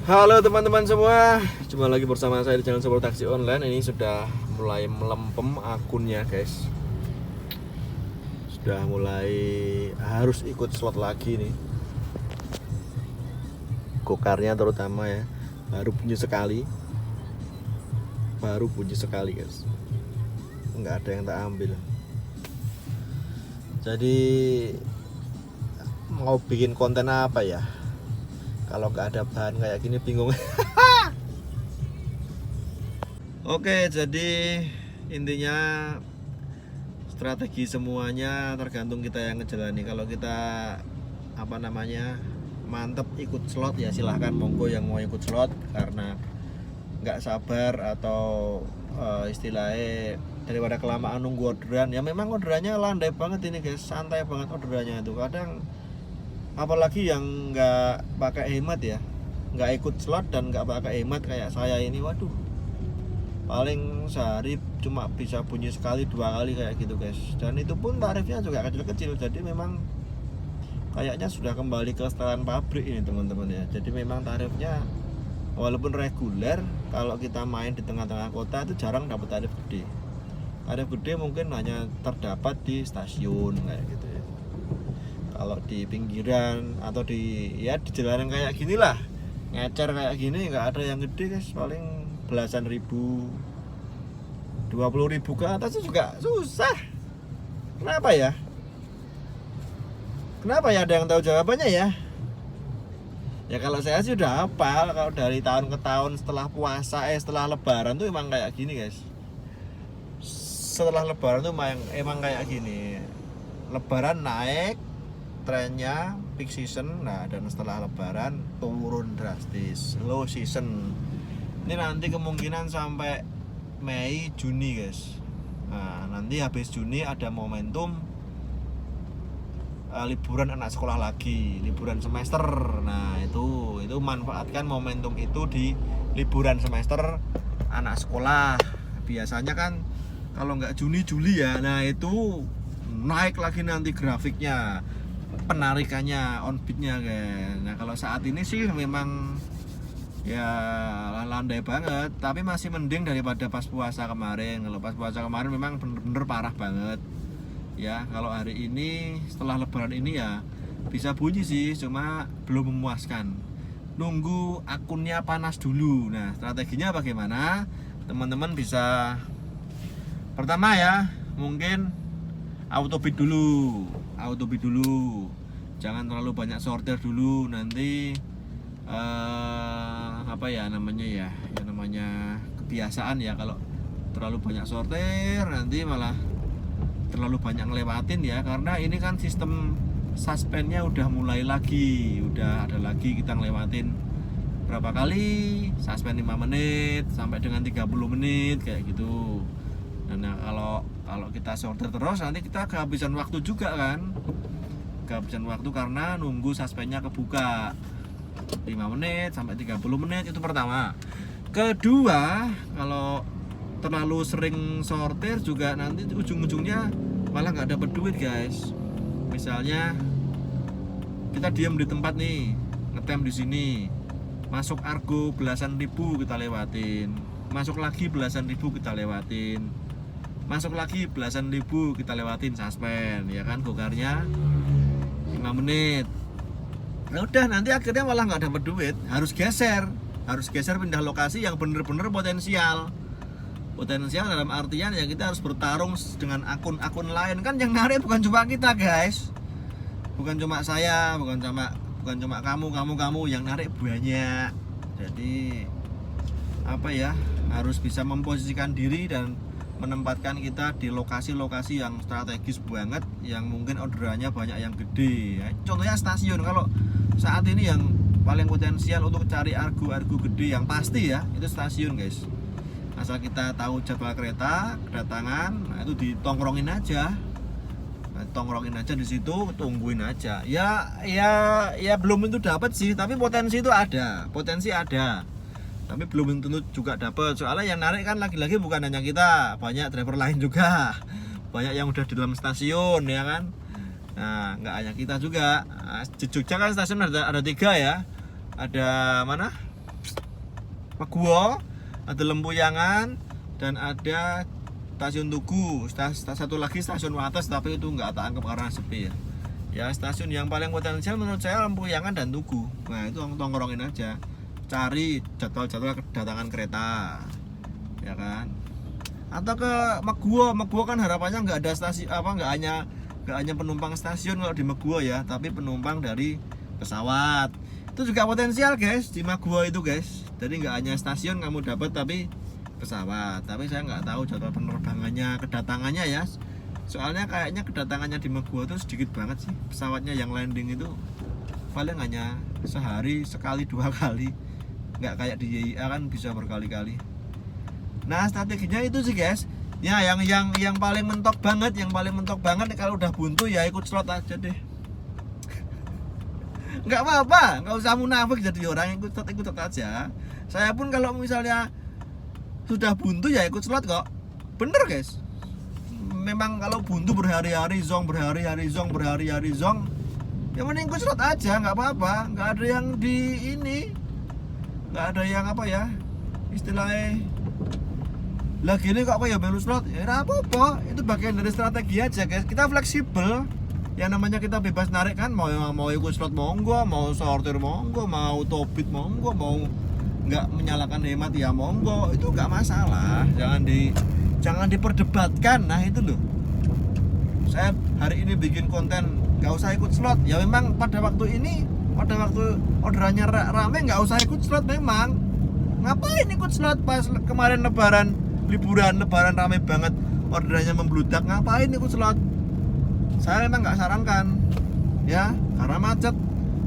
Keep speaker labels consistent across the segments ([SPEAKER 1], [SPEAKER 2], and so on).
[SPEAKER 1] Halo teman-teman semua, jumpa lagi bersama saya di channel Sebuah Taksi Online. Ini sudah mulai melempem akunnya guys. Sudah mulai harus ikut slot lagi nih. Gokarnya terutama ya, baru bunyi sekali guys. Nggak ada yang tak ambil. Jadi mau bikin konten apa ya? Kalau nggak ada bahan kayak gini bingung. Oke, jadi intinya strategi semuanya tergantung kita yang ngejalani. Kalau kita mantep ikut slot ya silahkan, monggo yang mau ikut slot. Karena nggak sabar atau istilahnya daripada kelamaan nunggu orderan, ya memang orderannya landai banget ini guys, santai banget orderannya itu. Kadang apalagi yang nggak pakai hemat ya, nggak ikut slot dan nggak pakai hemat kayak saya ini, waduh, paling sehari cuma bisa bunyi sekali 2 kali kayak gitu guys. Dan itu pun tarifnya juga kecil-kecil, jadi memang kayaknya sudah kembali ke setelan pabrik ini teman-teman ya. Jadi memang tarifnya walaupun reguler, kalau kita main di tengah-tengah kota itu jarang dapat tarif gede. Tarif gede mungkin hanya terdapat di stasiun kayak gitu ya. Kalau di pinggiran atau di jalanan kayak gini lah, ngecer kayak gini, nggak ada yang gede guys, paling belasan ribu, 20.000 ke atas juga susah. Kenapa ya? Kenapa ya, ada yang tahu jawabannya ya? Ya kalau saya sih udah hafal, kalau dari tahun ke tahun setelah puasa, setelah lebaran tuh emang kayak gini guys. Setelah lebaran tuh emang kayak gini. Lebaran naik trennya peak season, nah dan setelah lebaran turun drastis, low season. Ini nanti kemungkinan sampai Mei Juni guys. Nah nanti habis Juni ada momentum liburan anak sekolah lagi, liburan semester. Nah itu manfaatkan momentum itu di liburan semester anak sekolah. Biasanya kan kalau nggak Juni Juli ya, nah itu naik lagi nanti grafiknya, penarikannya, onbitnya kan. Nah kalau saat ini sih memang ya landai banget, tapi masih mending daripada pas puasa kemarin. Kalau pas puasa kemarin memang bener-bener parah banget ya. Kalau hari ini setelah lebaran ini ya bisa bunyi sih, cuma belum memuaskan, nunggu akunnya panas dulu. Nah strateginya bagaimana teman-teman? Bisa pertama ya mungkin autobid dulu, jangan terlalu banyak sortir dulu. Nanti namanya kebiasaan ya, kalau terlalu banyak sortir nanti malah terlalu banyak ngelewatin ya. Karena ini kan sistem suspendnya udah mulai lagi, udah ada lagi kita ngelewatin berapa kali suspend 5 menit sampai dengan 30 menit kayak gitu. Nah kalau kita sortir terus nanti kita kehabisan waktu juga kan, kehabisan waktu karena nunggu suspendnya kebuka 5 menit sampai 30 menit. Itu pertama. Kedua, kalau terlalu sering sortir juga nanti ujung-ujungnya malah nggak dapat duit guys. Misalnya kita diam di tempat nih, ngetem di sini, masuk argo belasan ribu kita lewatin, masuk lagi belasan ribu kita lewatin, masuk lagi belasan ribu kita lewatin, suspend ya kan, gokarnya 5 menit. Nah udah, nanti akhirnya malah nggak dapat duit, harus geser pindah lokasi yang bener-bener potensial dalam artian ya kita harus bertarung dengan akun-akun lain kan. Yang narik bukan cuma kita guys, bukan cuma saya, bukan cuma kamu, yang narik banyak. Jadi harus bisa memposisikan diri dan menempatkan kita di lokasi-lokasi yang strategis banget, yang mungkin orderannya banyak, yang gede ya. Contohnya stasiun, kalau saat ini yang paling potensial untuk cari argo gede yang pasti ya itu stasiun guys. Asal kita tahu jadwal kereta kedatangan, nah itu ditongkrongin aja, di situ, tungguin aja. Ya belum tentu dapat sih, tapi potensi ada, tapi belum tentu juga dapat. Soalnya yang narik kan lagi-lagi bukan hanya kita, banyak driver lain juga, banyak yang udah di dalam stasiun ya kan. Nah nggak hanya kita juga. Nah, di Jogja kan stasiun ada 3 ya, ada mana, Meguwo, ada Lempuyangan, dan ada stasiun Tugu. Satu lagi stasiun Wates, tapi itu nggak tak anggap karena sepi ya. Ya stasiun yang paling potensial menurut saya Lempuyangan dan Tugu. Nah itu tongkrongin aja, cari jadwal-jadwal kedatangan kereta, ya kan. Atau ke Meguwo. Meguwo kan harapannya nggak ada stasiun nggak hanya penumpang stasiun kalau di Meguwo ya, tapi penumpang dari pesawat. Itu juga potensial guys di Meguwo itu guys. Jadi nggak hanya stasiun kamu dapat, tapi pesawat. Tapi saya nggak tahu jadwal penerbangannya, kedatangannya ya. Soalnya kayaknya kedatangannya di Meguwo itu sedikit banget sih. Pesawatnya yang landing itu paling hanya sehari sekali 2 kali, nggak kayak di YIA kan bisa berkali-kali. Nah strateginya itu sih guys. Ya yang paling mentok banget, kalau udah buntu ya ikut slot aja deh. Nggak apa-apa, nggak usah munafik jadi orang ikut slot aja. Saya pun kalau misalnya sudah buntu ya ikut slot kok. Bener guys. Memang kalau buntu berhari-hari zong, ya mending ikut slot aja, nggak apa-apa. Nggak ada yang nggak ada yang apa ya istilahnya lah gini kok ya melu slot, ya apa-apa, itu bagian dari strategi aja guys. Kita fleksibel, yang namanya kita bebas narik kan, mau ikut slot monggo, mau sortir monggo, mau tobit monggo, mau nggak menyalakan hemat ya monggo, itu nggak masalah. Jangan diperdebatkan. Nah itu loh, saya hari ini bikin konten nggak usah ikut slot ya. Memang pada waktu orderannya rame nggak usah ikut slot. Memang ngapain ikut slot pas kemarin liburan lebaran rame banget, orderannya membludak, ngapain ikut slot? Saya memang nggak sarankan ya, karena macet,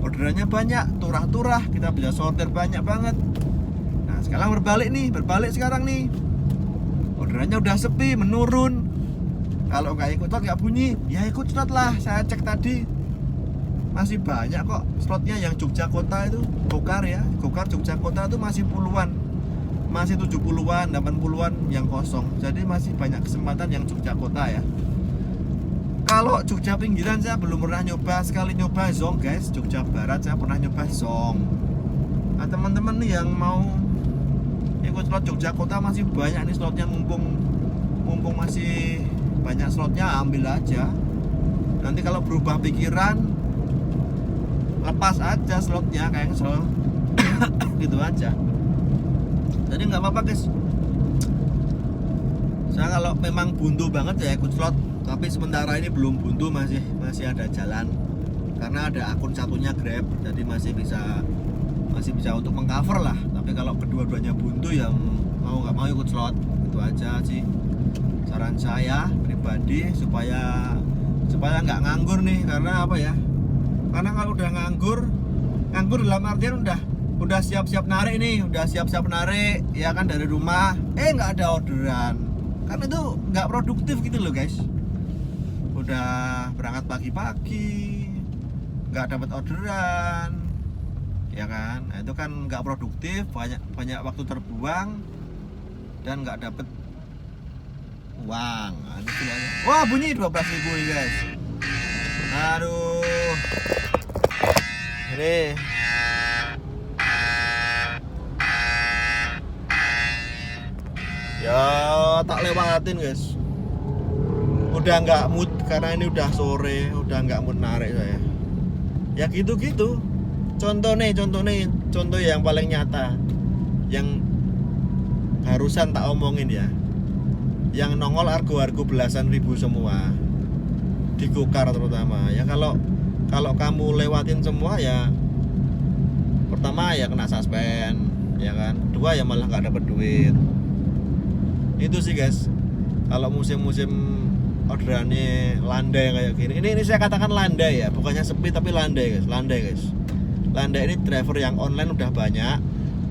[SPEAKER 1] orderannya banyak, turah-turah, kita bisa sortir banyak banget. Nah sekarang berbalik sekarang nih, orderannya udah sepi, menurun. Kalau nggak ikut slot nggak bunyi, ya ikut slot lah. Saya cek tadi masih banyak kok slotnya. Yang Jogja Kota itu Gokar Jogja Kota itu masih puluhan, masih 70-an, 80-an yang kosong. Jadi masih banyak kesempatan yang Jogja Kota ya. Kalau Jogja pinggiran saya belum pernah nyoba. Sekali nyoba Zong guys, Jogja Barat saya pernah nyoba Zong. Nah teman-teman nih yang mau ikut slot Jogja Kota masih banyak nih slotnya, mumpung masih banyak slotnya, ambil aja. Nanti kalau berubah pikiran lepas aja slotnya, kayak Zong gitu aja. Jadi nggak apa-apa guys. Saya kalau memang buntu banget ya ikut slot. Tapi sementara ini belum buntu, masih ada jalan. Karena ada akun satunya Grab, jadi masih bisa untuk mengcover lah. Tapi kalau kedua-duanya buntu ya mau nggak mau ikut slot. Itu aja sih saran saya pribadi, supaya nggak nganggur nih. Karena apa ya? Karena kalau udah nganggur dalam artian udah siap-siap narik ya kan dari rumah, nggak ada orderan, kan itu nggak produktif gitu loh guys. Udah berangkat pagi-pagi nggak dapat orderan ya kan, nah, itu kan nggak produktif, banyak waktu terbuang dan nggak dapat uang. Nah, itu aja. Wah bunyi 12.000 nih guys. Aduh ini ya tak lewatin guys. Udah nggak mood karena ini udah sore, udah nggak mood narik saya. Ya gitu-gitu. Contoh yang paling nyata, yang harusan tak omongin ya. Yang nongol argo belasan ribu semua di Gokar terutama. Ya kalau kamu lewatin semua ya, pertama ya kena suspend, ya kan. Kedua ya malah nggak dapet duit. Itu sih guys. Kalau musim-musim orderannya landai kayak gini, ini saya katakan landai ya, bukannya sepi tapi landai guys. Landai ini driver yang online udah banyak,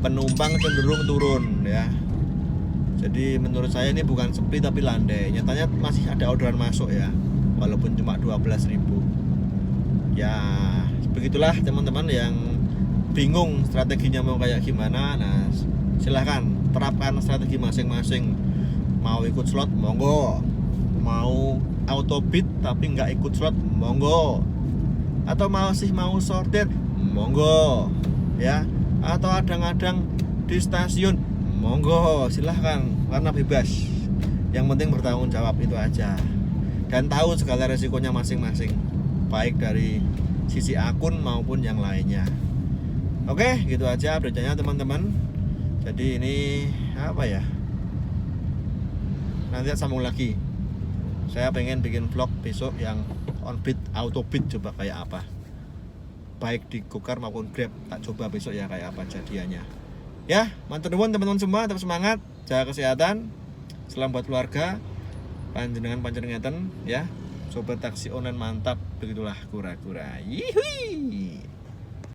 [SPEAKER 1] penumpang cenderung turun ya. Jadi menurut saya ini bukan sepi tapi landai. Nyatanya masih ada orderan masuk ya, walaupun cuma 12.000. Ya begitulah teman-teman yang bingung strateginya mau kayak gimana. Nah silahkan terapkan strategi masing-masing. Mau ikut slot monggo, mau autobid tapi nggak ikut slot monggo, atau mau sortir monggo ya, atau kadang-kadang di stasiun, monggo silahkan, karena bebas. Yang penting bertanggung jawab, itu aja. Dan tahu segala resikonya masing-masing, baik dari sisi akun maupun yang lainnya. Oke, gitu aja update-nya teman-teman. Jadi ini apa ya, nanti sambung lagi. Saya pengen bikin vlog besok yang on beat, auto beat, coba kayak apa, baik di Gokar maupun Grab. Tak coba besok ya kayak apa jadiannya. Ya, matur nuwun teman-teman semua, tetap semangat, jaga kesehatan, salam buat keluarga, panjenengan ya. Sobat taksi online mantap, begitulah kura-kura. Yihui.